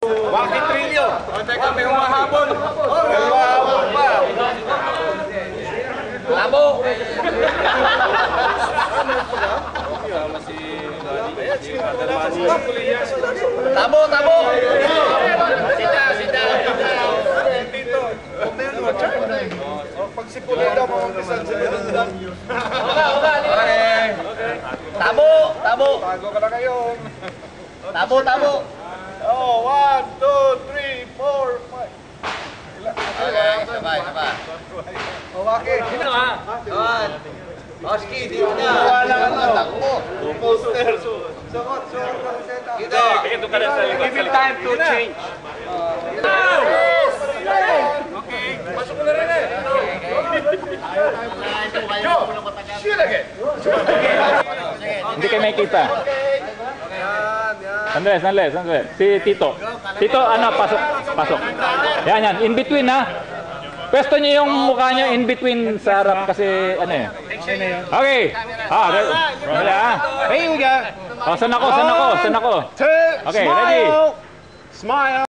Bakit trilyo? O, teka, may humahabol. May humahabol pa. Tabo! Tabo, tabo! Sita. Pag sipulan daw, mamampisan sila. Okay. Tabo! Tago ka na kayo. Tabo! Oh, 1, 2, 3, 4, 5. Okay, sabay. O, Waki. Dito ha. Oski, dito na. Wala ka takbo. Poster. Sukot. Dito. Give him time to change. Okay. Pasok na rin eh. Yo! Shoot again! Hindi kayo makikita. Sandali. Si Tito. Tito, ano, pasok. Yan. In between, ha? Pwesto niyo yung mukha niyo in between sa harap kasi, ano eh. Okay. Here we go. Saan ako? Okay, ready? Smile!